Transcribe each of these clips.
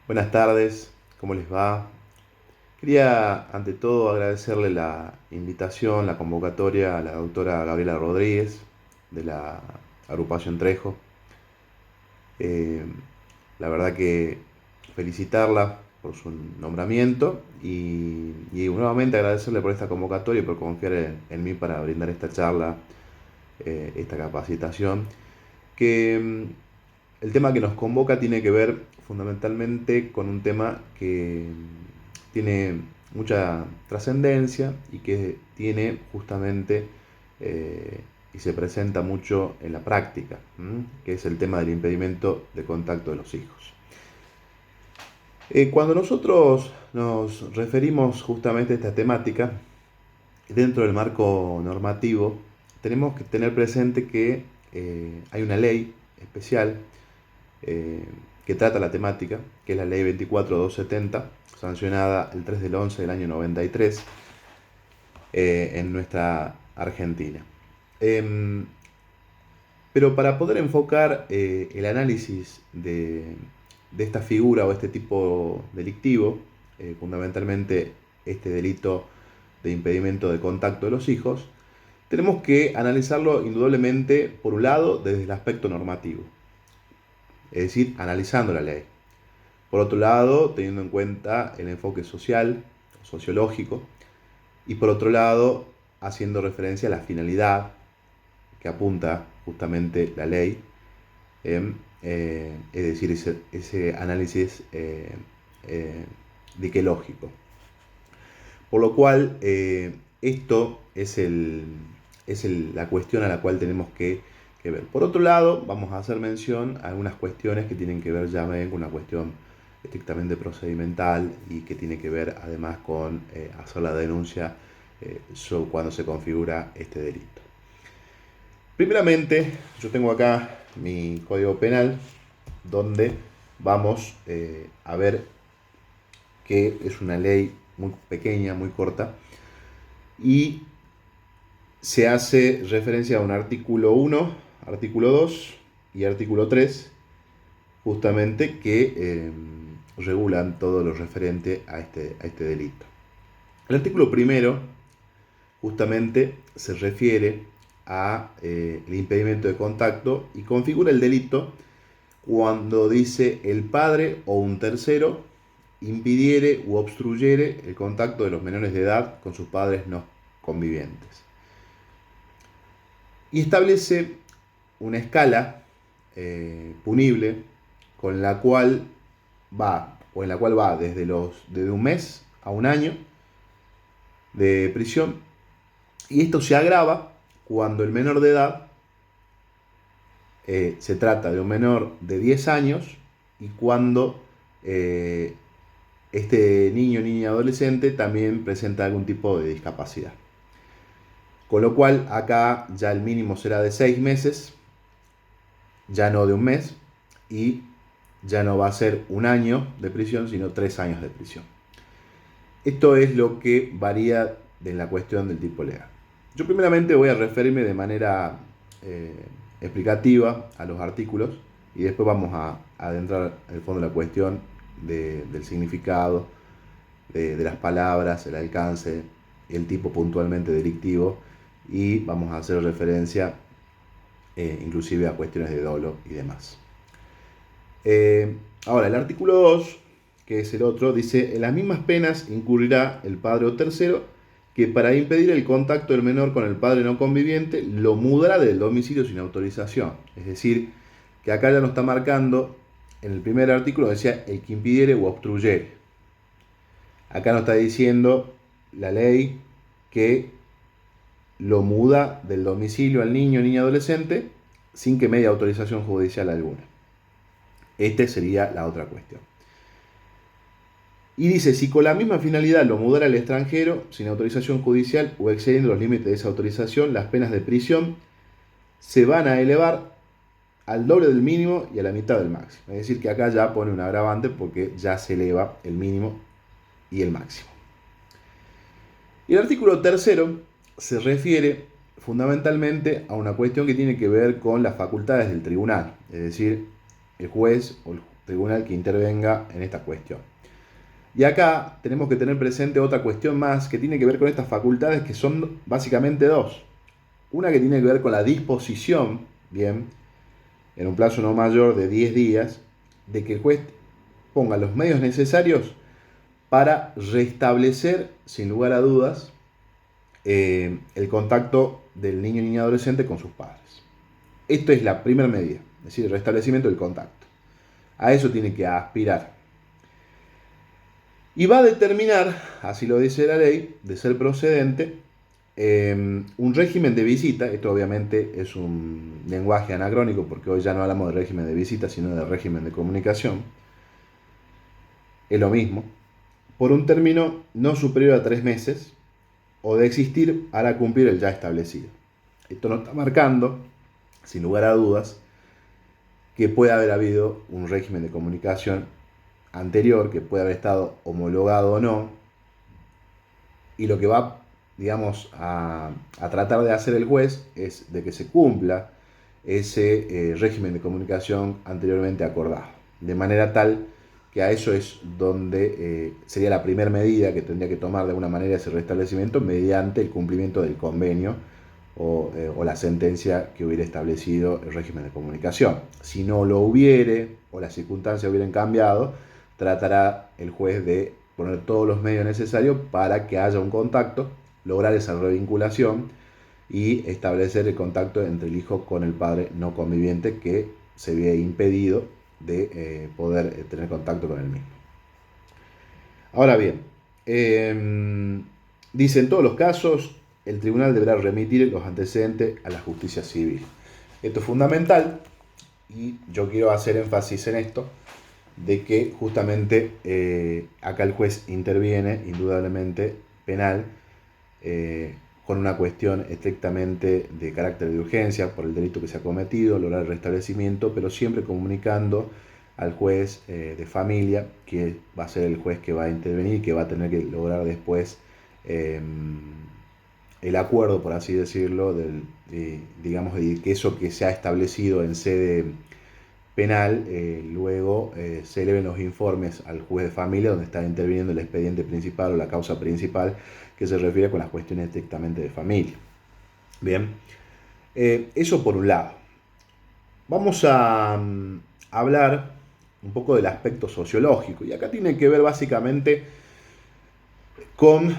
Buenas tardes, ¿cómo les va? Quería ante todo agradecerle la invitación, la convocatoria a la doctora Gabriela Rodríguez de la agrupación Trejo. Eh, la verdad que felicitarla por su nombramiento y nuevamente agradecerle por esta convocatoria y por confiar en mí para brindar esta charla, esta capacitación, que el tema que nos convoca tiene que ver fundamentalmente con un tema que tiene mucha trascendencia y que tiene justamente y se presenta mucho en la práctica, que es el tema del impedimento de contacto de los hijos. Cuando nosotros nos referimos justamente a esta temática, dentro del marco normativo, tenemos que tener presente que hay una ley especial eh, que trata la temática, que es la ley 24270, sancionada el 3 del 11 del año 93 en nuestra Argentina. Em, pero para poder enfocar el análisis de esta figura o este tipo delictivo, fundamentalmente este delito de impedimento de contacto de los hijos, tenemos que analizarlo indudablemente, por un lado, desde el aspecto normativo, es decir, analizando la ley. Por otro lado, teniendo en cuenta el enfoque social, sociológico, y por otro lado, haciendo referencia a la finalidad que apunta justamente la ley, es decir, ese análisis diquelógico. Por lo cual, esto es la cuestión a la cual tenemos que ver. Por otro lado, vamos a hacer mención a algunas cuestiones que tienen que ver ya con una cuestión estrictamente procedimental y que tiene que ver además con hacer la denuncia cuando se configura este delito. Primeramente, yo tengo acá mi código penal donde vamos a ver que es una ley muy pequeña, muy corta, y se hace referencia a un artículo 1, artículo 2 y artículo 3, justamente que regulan todo lo referente a este delito. El artículo primero justamente se refiere a el impedimento de contacto y configura el delito cuando dice el padre o un tercero impidiere u obstruyere el contacto de los menores de edad con sus padres no convivientes. Y establece una escala punible con la cual en la cual va desde un mes a un año de prisión, y esto se agrava cuando el menor de edad se trata de un menor de 10 años y cuando este niño, niña, adolescente también presenta algún tipo de discapacidad. Con lo cual acá ya el mínimo será de 6 meses, ya no de un mes, y ya no va a ser un año de prisión, sino 3 años de prisión. Esto es lo que varía en la cuestión del tipo legal. Yo primeramente voy a referirme de manera eh, explicativa a los artículos y después vamos a adentrar en el fondo de la cuestión del significado, de las palabras, el alcance, el tipo puntualmente delictivo, y vamos a hacer referencia inclusive a cuestiones de dolo y demás. Ahora, el artículo 2, que es el otro, dice: en las mismas penas incurrirá el padre o tercero que para impedir el contacto del menor con el padre no conviviente lo mudará del domicilio sin autorización. Es decir, que acá ya nos está marcando, en el primer artículo decía el que impidiere o obstruyere. Acá nos está diciendo la ley que lo muda del domicilio al niño, niña, adolescente sin que medie autorización judicial alguna. Esta sería la otra cuestión. Y dice: si con la misma finalidad lo mudara al extranjero sin autorización judicial o excediendo los límites de esa autorización, las penas de prisión se van a elevar al doble del mínimo y a la mitad del máximo. Es decir, que acá ya pone un agravante porque ya se eleva el mínimo y el máximo. Y el artículo tercero se refiere fundamentalmente a una cuestión que tiene que ver con las facultades del tribunal, es decir, el juez tribunal que intervenga en esta cuestión. Y acá tenemos que tener presente otra cuestión más que tiene que ver con estas facultades, que son básicamente dos. Una que tiene que ver con la disposición, bien, en un plazo no mayor de 10 días, de que el juez ponga los medios necesarios para restablecer, sin lugar a dudas, el contacto del niño, niña, adolescente con sus padres. Esto es la primera medida, es decir, el restablecimiento del contacto. A eso tiene que aspirar. Y va a determinar, así lo dice la ley, de ser procedente, un régimen de visita. Esto obviamente es un lenguaje anacrónico porque hoy ya no hablamos de régimen de visita, sino de régimen de comunicación. Es lo mismo. Por un término no superior a 3 meses o de existir hará cumplir el ya establecido. Esto nos está marcando, sin lugar a dudas, que puede haber habido un régimen de comunicación anterior, que puede haber estado homologado o no, y lo que va, digamos, a tratar de hacer el juez es de que se cumpla ese régimen de comunicación anteriormente acordado, de manera tal que a eso es donde sería la primera medida que tendría que tomar de alguna manera ese restablecimiento mediante el cumplimiento del convenio o la sentencia que hubiera establecido el régimen de comunicación. Si no lo hubiere o las circunstancias hubieran cambiado, tratará el juez de poner todos los medios necesarios para que haya un contacto, lograr esa revinculación y establecer el contacto entre el hijo con el padre no conviviente que se había impedido de poder tener contacto con el mismo. Ahora bien, dice en todos los casos el tribunal deberá remitir los antecedentes a la justicia civil. Esto es fundamental y yo quiero hacer énfasis en esto, de que justamente acá el juez interviene indudablemente penal con una cuestión estrictamente de carácter de urgencia por el delito que se ha cometido, lograr el restablecimiento, pero siempre comunicando al juez de familia, que va a ser el juez que va a intervenir, que va a tener que lograr después el acuerdo, por así decirlo, digamos, de que eso que se ha establecido en sede penal, luego se eleven los informes al juez de familia donde está interviniendo el expediente principal o la causa principal que se refiere con las cuestiones estrictamente de familia. Bien, eso por un lado. Vamos a hablar un poco del aspecto sociológico y acá tiene que ver básicamente con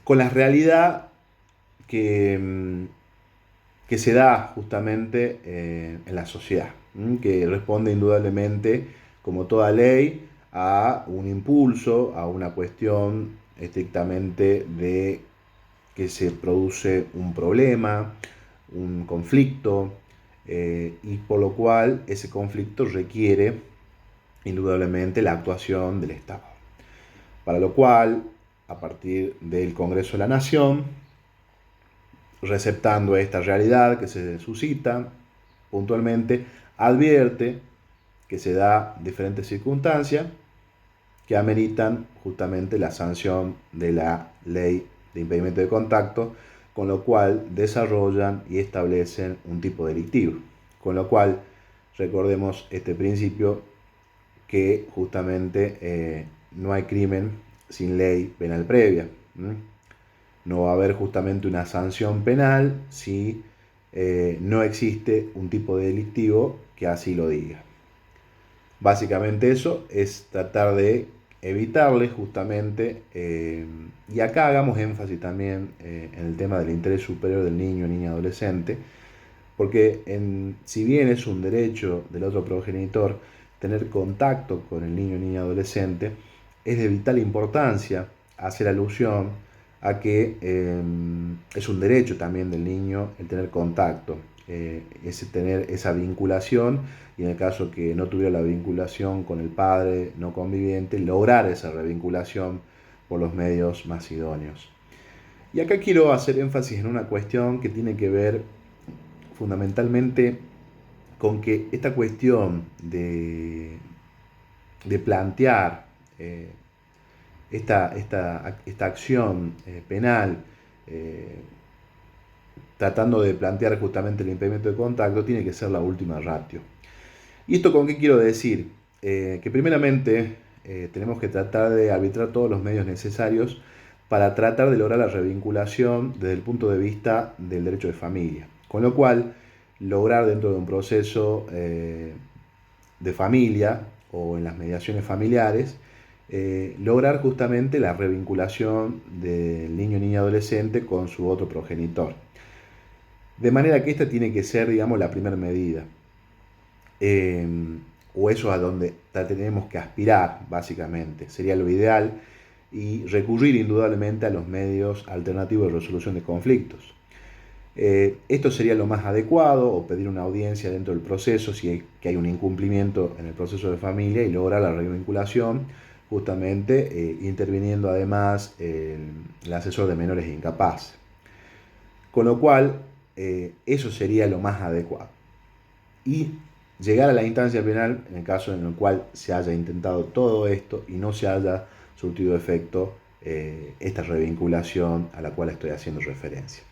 la realidad que se da justamente en la sociedad, que responde indudablemente, como toda ley, a un impulso, a una cuestión estrictamente de que se produce un problema, un conflicto, y por lo cual ese conflicto requiere indudablemente la actuación del Estado. Para lo cual, a partir del Congreso de la Nación, receptando esta realidad que se suscita puntualmente, advierte que se da diferentes circunstancias que ameritan justamente la sanción de la ley de impedimento de contacto, con lo cual desarrollan y establecen un tipo delictivo. Con lo cual, recordemos este principio que justamente no hay crimen sin ley penal previa. No va a haber justamente una sanción penal si no existe un tipo de delictivo que así lo diga. Básicamente eso es tratar de evitarle justamente, y acá hagamos énfasis también en el tema del interés superior del niño, niña, adolescente, porque si bien es un derecho del otro progenitor tener contacto con el niño, niña, adolescente, es de vital importancia hacer alusión a que es un derecho también del niño el tener contacto, es tener esa vinculación, y en el caso que no tuviera la vinculación con el padre no conviviente, lograr esa revinculación por los medios más idóneos. Y acá quiero hacer énfasis en una cuestión que tiene que ver fundamentalmente con que esta cuestión de plantear esta acción penal, tratando de plantear justamente el impedimento de contacto, tiene que ser la última ratio. ¿Y esto con qué quiero decir? Que primeramente tenemos que tratar de arbitrar todos los medios necesarios para tratar de lograr la revinculación desde el punto de vista del derecho de familia. Con lo cual, lograr dentro de un proceso de familia o en las mediaciones familiares, lograr justamente la revinculación del niño, niña, adolescente con su otro progenitor. De manera que esta tiene que ser, digamos, la primera medida. Eh, o eso a donde tenemos que aspirar, básicamente. Sería lo ideal y recurrir indudablemente a los medios alternativos de resolución de conflictos. Esto sería lo más adecuado, o pedir una audiencia dentro del proceso si hay un incumplimiento en el proceso de familia y lograr la revinculación, justamente interviniendo además el asesor de menores incapaz. Con lo cual, eso sería lo más adecuado. Y llegar a la instancia penal en el caso en el cual se haya intentado todo esto y no se haya surtido efecto esta revinculación a la cual estoy haciendo referencia.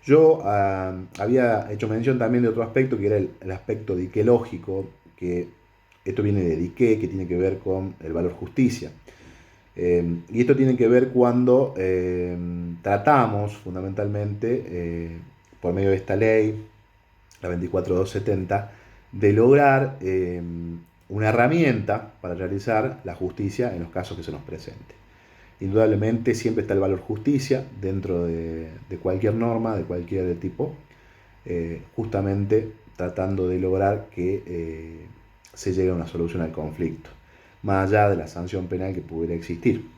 Yo había hecho mención también de otro aspecto que era el aspecto diquelógico, que esto viene de dique, que tiene que ver con el valor justicia. Y esto tiene que ver cuando tratamos fundamentalmente, por medio de esta ley, la 24270, de lograr una herramienta para realizar la justicia en los casos que se nos presenten. Indudablemente siempre está el valor justicia dentro de cualquier norma, de cualquier tipo, justamente tratando de lograr que se llegue a una solución al conflicto, más allá de la sanción penal que pudiera existir,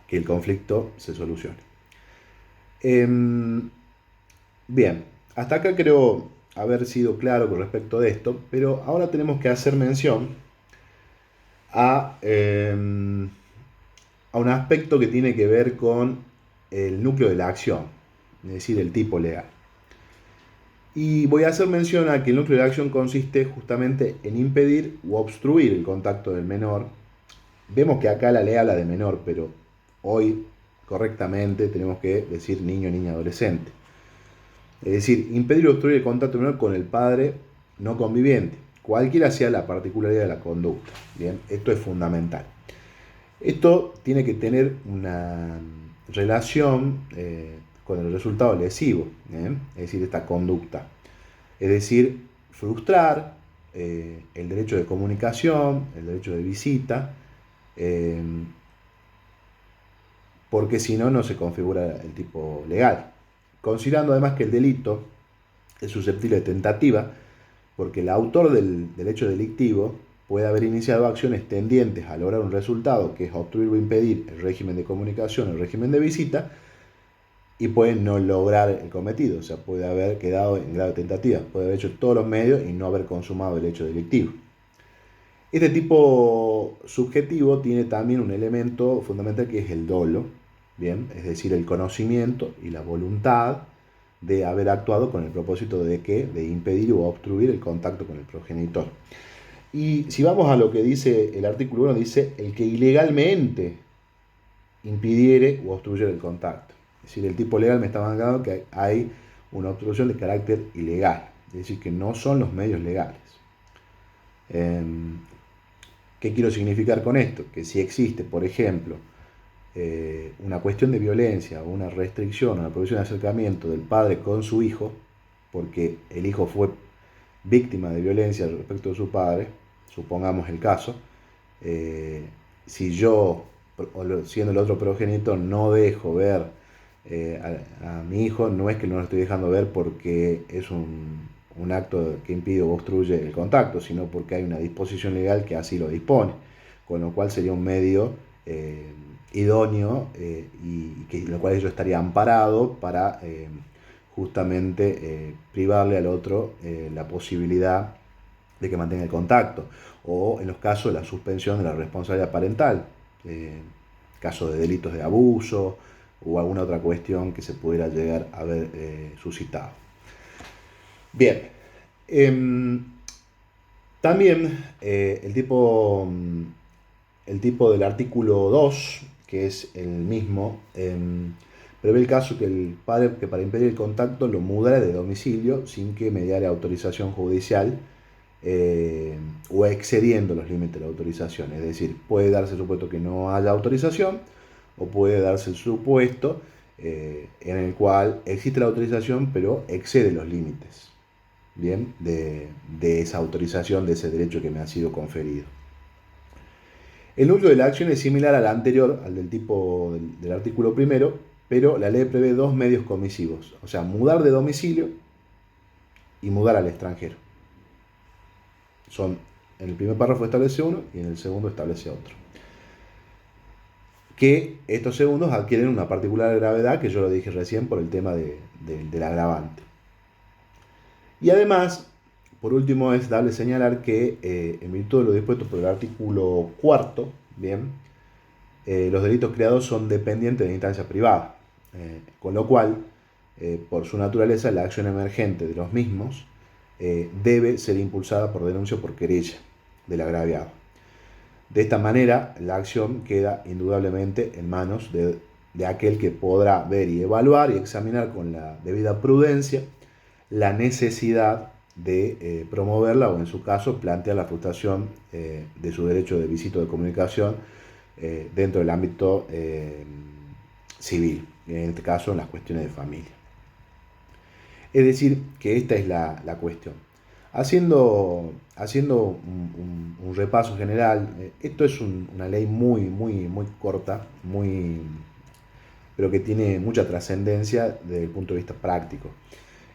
que el conflicto se solucione. Bien, hasta acá creo haber sido claro con respecto de esto, pero ahora tenemos que hacer mención a un aspecto que tiene que ver con el núcleo de la acción, es decir, el tipo legal. Y voy a hacer mención a que el núcleo de la acción consiste justamente en impedir o obstruir el contacto del menor. Vemos que acá la ley habla de menor, pero hoy correctamente tenemos que decir niño, niña, adolescente. Es decir, impedir o obstruir el contacto menor con el padre no conviviente, cualquiera sea la particularidad de la conducta. Bien, esto es fundamental. Esto tiene que tener una relación con el resultado lesivo, es decir, esta conducta. Es decir, frustrar el derecho de comunicación, el derecho de visita, eh, porque si no, no se configura el tipo legal. Considerando además que el delito es susceptible de tentativa, porque el autor del hecho delictivo puede haber iniciado acciones tendientes a lograr un resultado, que es obstruir o impedir el régimen de comunicación, el régimen de visita, y puede no lograr el cometido, o sea, puede haber quedado en grado de tentativa, puede haber hecho todos los medios y no haber consumado el hecho delictivo. Este tipo subjetivo tiene también un elemento fundamental que es el dolo, ¿bien? Es decir, el conocimiento y la voluntad de haber actuado con el propósito de ¿qué? De impedir o obstruir el contacto con el progenitor. Y si vamos a lo que dice el artículo 1, dice el que ilegalmente impidiere o obstruyere el contacto. Es decir, el tipo legal me está marcando que hay una obstrucción de carácter ilegal, es decir, que no son los medios legales. ¿Qué quiero significar con esto? Que si existe, por ejemplo, una cuestión de violencia o una restricción o una prohibición de acercamiento del padre con su hijo, porque el hijo fue víctima de violencia respecto de su padre, supongamos el caso, si yo, siendo el otro progenitor, no dejo ver a mi hijo, no es que no lo estoy dejando ver porque es un acto que impide o obstruye el contacto, sino porque hay una disposición legal que así lo dispone, con lo cual sería un medio idóneo y que en lo cual yo estaría amparado para justamente privarle al otro la posibilidad de que mantenga el contacto, o en los casos de la suspensión de la responsabilidad parental, caso de delitos de abuso o alguna otra cuestión que se pudiera llegar a haber suscitado. Bien, también el tipo del artículo 2, que es el mismo, prevé el caso que el padre que para impedir el contacto lo mudara de domicilio sin que mediare autorización judicial o excediendo los límites de la autorización. Es decir, puede darse el supuesto que no haya autorización o puede darse el supuesto en el cual existe la autorización pero excede los límites, bien, de esa autorización, de ese derecho que me ha sido conferido. El núcleo de la acción es similar al anterior, al del tipo del artículo primero, pero la ley prevé dos medios comisivos, o sea, mudar de domicilio y mudar al extranjero. En el primer párrafo establece uno y en el segundo establece otro. Que estos segundos adquieren una particular gravedad que yo lo dije recién por el tema del agravante. Y además, por último, es dable señalar que en virtud de lo dispuesto por el artículo cuarto, bien, los delitos creados son dependientes de instancia privada, con lo cual, por su naturaleza, la acción emergente de los mismos debe ser impulsada por denuncia o por querella del agraviado. De esta manera, la acción queda indudablemente en manos de aquel que podrá ver y evaluar y examinar con la debida prudencia la necesidad de promoverla o, en su caso, plantear la frustración de su derecho de visita o de comunicación dentro del ámbito civil, en este caso en las cuestiones de familia. Es decir, que esta es la cuestión. Haciendo un repaso general, esto es una ley muy corta, pero que tiene mucha trascendencia desde el punto de vista práctico.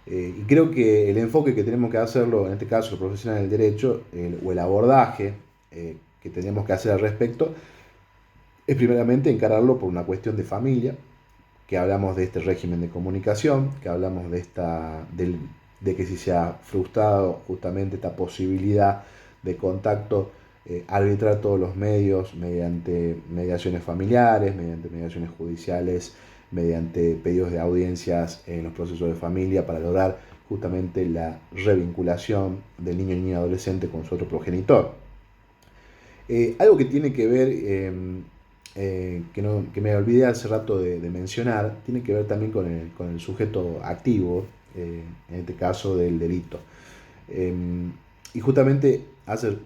Y creo que el enfoque que tenemos que hacerlo, en este caso los profesionales del derecho, o el abordaje que tenemos que hacer al respecto, es primeramente encararlo por una cuestión de familia, que hablamos de este régimen de comunicación, que hablamos de que si se ha frustrado justamente esta posibilidad de contacto, arbitrar todos los medios mediante mediaciones familiares, mediante mediaciones judiciales, mediante pedidos de audiencias en los procesos de familia para lograr justamente la revinculación del niño, niña, adolescente con su otro progenitor. Algo que tiene que ver, que me olvidé hace rato de mencionar, tiene que ver también con el sujeto activo, en este caso del delito. Y justamente hace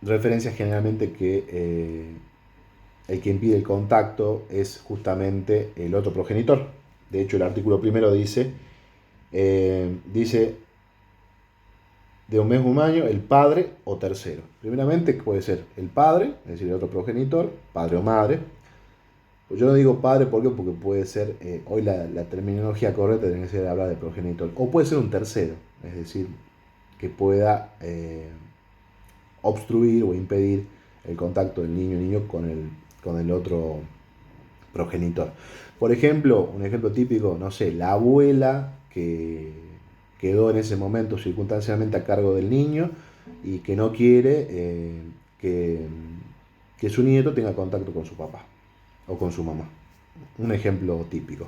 referencia generalmente que el que impide el contacto es justamente el otro progenitor. De hecho, el artículo primero dice de un mismo año, el padre o tercero. Primeramente puede ser el padre, es decir, el otro progenitor, padre o madre. Pues yo no digo padre, ¿por qué? Porque puede ser, hoy la terminología correcta tiene que ser hablar de progenitor. O puede ser un tercero, es decir, que pueda obstruir o impedir el contacto del niño con el otro progenitor. Por ejemplo, un ejemplo típico, no sé, la abuela que quedó en ese momento circunstancialmente a cargo del niño y que no quiere que su nieto tenga contacto con su papá o con su mamá. Un ejemplo típico.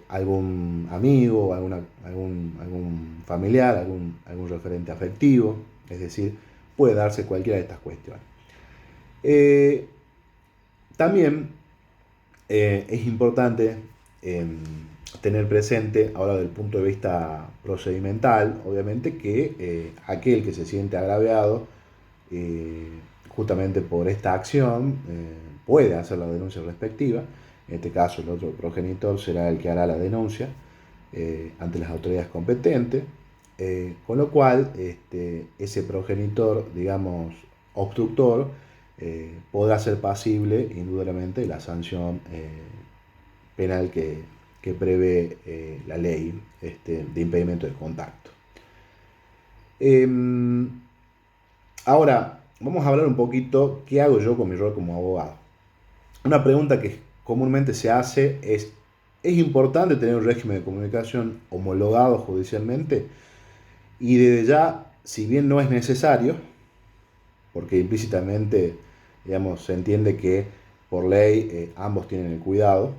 Algún amigo, algún familiar, algún referente afectivo, es decir, puede darse cualquiera de estas cuestiones. También es importante tener presente, ahora desde el punto de vista procedimental, obviamente que aquel que se siente agraviado justamente por esta acción puede hacer la denuncia respectiva. En este caso, el otro progenitor será el que hará la denuncia ante las autoridades competentes, con lo cual ese progenitor, digamos, obstructor, podrá ser pasible indudablemente la sanción penal que prevé la ley de impedimento de contacto. Ahora, vamos a hablar un poquito qué hago yo con mi rol como abogado. Una pregunta que comúnmente se hace ¿es importante tener un régimen de comunicación homologado judicialmente? Y desde ya, si bien no es necesario, porque implícitamente, digamos, se entiende que por ley ambos tienen el cuidado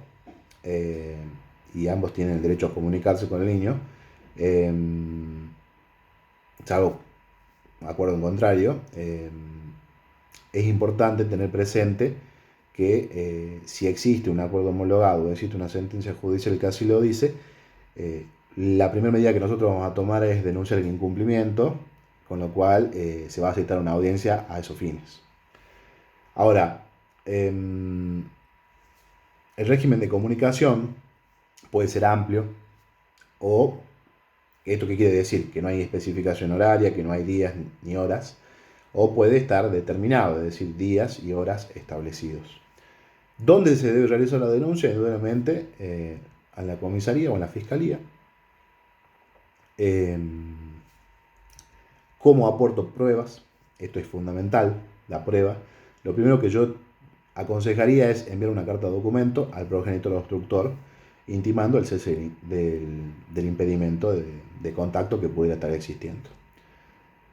y ambos tienen el derecho a comunicarse con el niño, salvo acuerdo en contrario, es importante tener presente que si existe un acuerdo homologado o existe una sentencia judicial que así lo dice, la primera medida que nosotros vamos a tomar es denunciar el incumplimiento con lo cual se va a citar una audiencia a esos fines. Ahora, el régimen de comunicación puede ser amplio o, ¿esto qué quiere decir? Que no hay especificación horaria, que no hay días ni horas, o puede estar determinado, es decir, días y horas establecidos. ¿Dónde se debe realizar la denuncia? Indudablemente a la comisaría o en la fiscalía. ¿Cómo aporto pruebas? Esto es fundamental, la prueba. Lo primero que yo aconsejaría es enviar una carta de documento al progenitor o obstructor intimando el cese del impedimento de contacto que pudiera estar existiendo.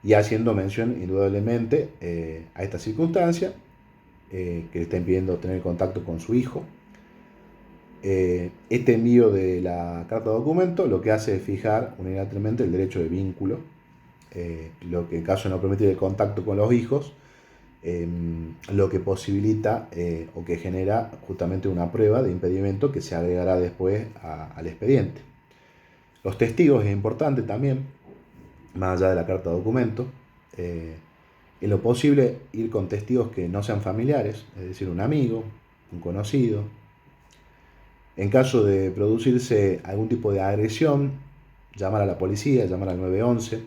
Y haciendo mención indudablemente a esta circunstancia, que le está impidiendo tener contacto con su hijo. Este envío de la carta de documento lo que hace es fijar unilateralmente el derecho de vínculo, lo que en caso de no permitir el contacto con los hijos, lo que posibilita o que genera justamente una prueba de impedimento que se agregará después al expediente. Los testigos es importante también, más allá de la carta de documento. En lo posible ir con testigos que no sean familiares, es decir, un amigo, un conocido. En caso de producirse algún tipo de agresión, llamar a la policía, llamar al 911.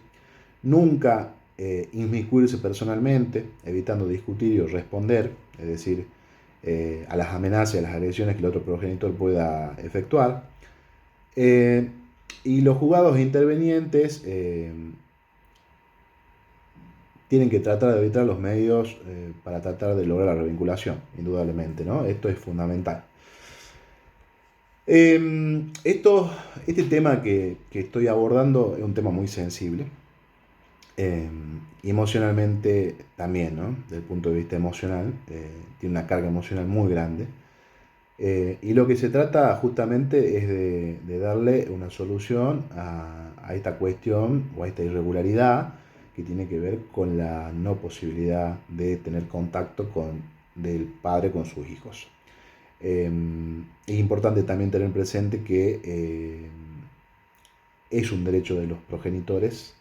Nunca inmiscuirse personalmente, evitando discutir y responder, es decir, a las amenazas y a las agresiones que el otro progenitor pueda efectuar. Y los juzgados intervenientes tienen que tratar de evitar los medios para tratar de lograr la revinculación, indudablemente, ¿no? Esto es fundamental. Este tema que estoy abordando es un tema muy sensible, emocionalmente también, ¿no? Desde el punto de vista emocional, tiene una carga emocional muy grande. Y lo que se trata justamente es de darle una solución a esta cuestión o a esta irregularidad que tiene que ver con la no posibilidad de tener contacto del padre con sus hijos. Es importante también tener presente que es un derecho de los progenitores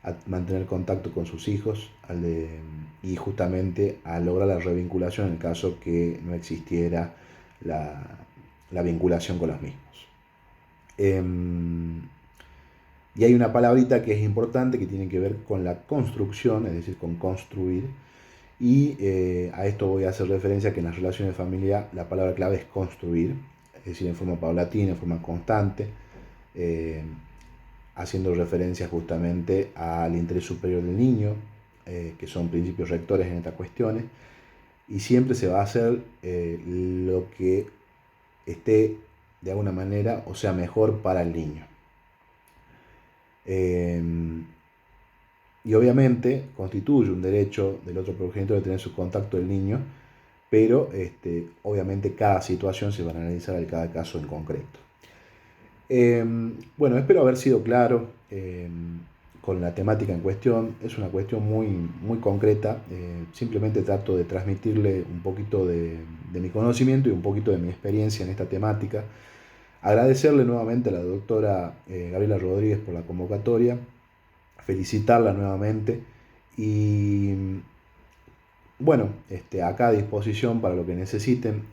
a mantener contacto con sus hijos y justamente a lograr la revinculación en el caso que no existiera la vinculación con los mismos. Y hay una palabrita que es importante que tiene que ver con la construcción, es decir, con construir. Y a esto voy a hacer referencia que en las relaciones de familia la palabra clave es construir, es decir, en forma paulatina, en forma constante, haciendo referencia justamente al interés superior del niño, que son principios rectores en estas cuestiones, y siempre se va a hacer lo que esté de alguna manera, o sea, mejor para el niño. Y obviamente constituye un derecho del otro progenitor de tener su contacto del niño, pero obviamente cada situación se va a analizar en cada caso en concreto. Bueno, espero haber sido claro con la temática en cuestión. Es una cuestión muy, muy concreta. Simplemente trato de transmitirle un poquito de mi conocimiento y un poquito de mi experiencia en esta temática. Agradecerle nuevamente a la doctora Gabriela Rodríguez por la convocatoria, felicitarla nuevamente y bueno, acá a disposición para lo que necesiten.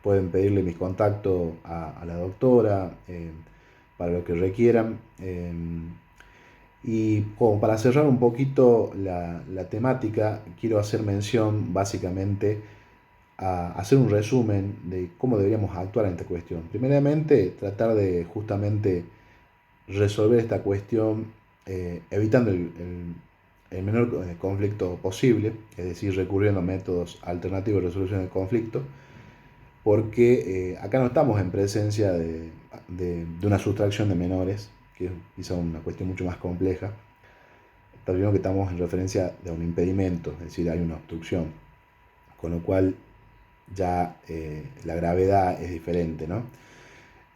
Pueden pedirle mis contactos a la doctora para lo que requieran. Y como para cerrar un poquito la temática, quiero hacer mención básicamente a hacer un resumen de cómo deberíamos actuar en esta cuestión. Primeramente, tratar de justamente resolver esta cuestión evitando el menor conflicto posible, es decir, recurriendo a métodos alternativos de resolución del conflicto, porque acá no estamos en presencia de una sustracción de menores, que es quizá una cuestión mucho más compleja. También que estamos en referencia de un impedimento, es decir, hay una obstrucción, con lo cual ya la gravedad es diferente, ¿no?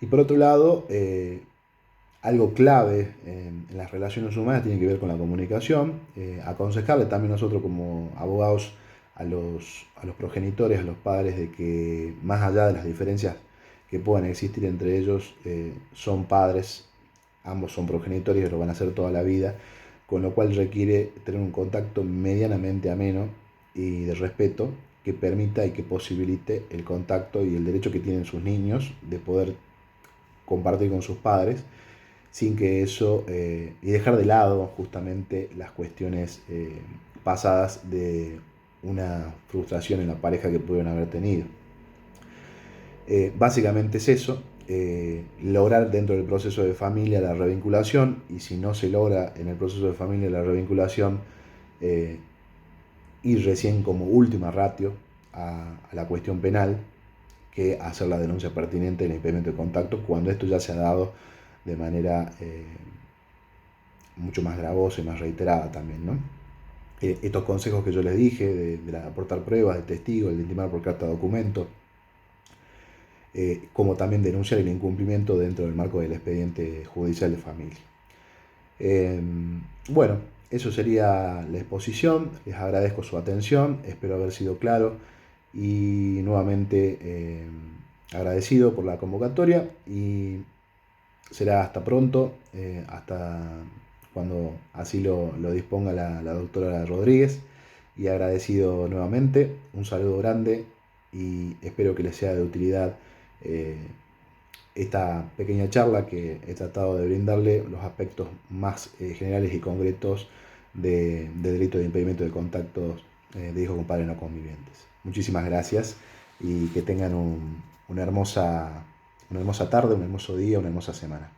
Y por otro lado, algo clave en las relaciones humanas tiene que ver con la comunicación. Aconsejarle también nosotros como abogados a los progenitores, a los padres, de que más allá de las diferencias que puedan existir entre ellos, son padres, ambos son progenitores y lo van a hacer toda la vida, con lo cual requiere tener un contacto medianamente ameno y de respeto que permita y que posibilite el contacto y el derecho que tienen sus niños de poder compartir con sus padres sin que eso, y dejar de lado justamente las cuestiones pasadas de una frustración en la pareja que pudieron haber tenido. Básicamente es eso, lograr dentro del proceso de familia la revinculación, y si no se logra en el proceso de familia la revinculación, eh, ir recién como última ratio a la cuestión penal, que hacer la denuncia pertinente del impedimento de contacto cuando esto ya se ha dado de manera mucho más gravosa y más reiterada también, ¿no? Estos consejos que yo les dije, de aportar pruebas, de testigos, de intimar por carta de documento, como también denunciar el incumplimiento dentro del marco del expediente judicial de familia. Bueno, eso sería la exposición. Les agradezco su atención, espero haber sido claro y nuevamente agradecido por la convocatoria, y será hasta pronto, hasta cuando así lo disponga la doctora Rodríguez, y agradecido nuevamente, un saludo grande y espero que les sea de utilidad eh, esta pequeña charla que he tratado de brindarle los aspectos más generales y concretos de delito de impedimento de contactos de hijos con padres no convivientes. Muchísimas gracias y que tengan una hermosa tarde, un hermoso día, una hermosa semana.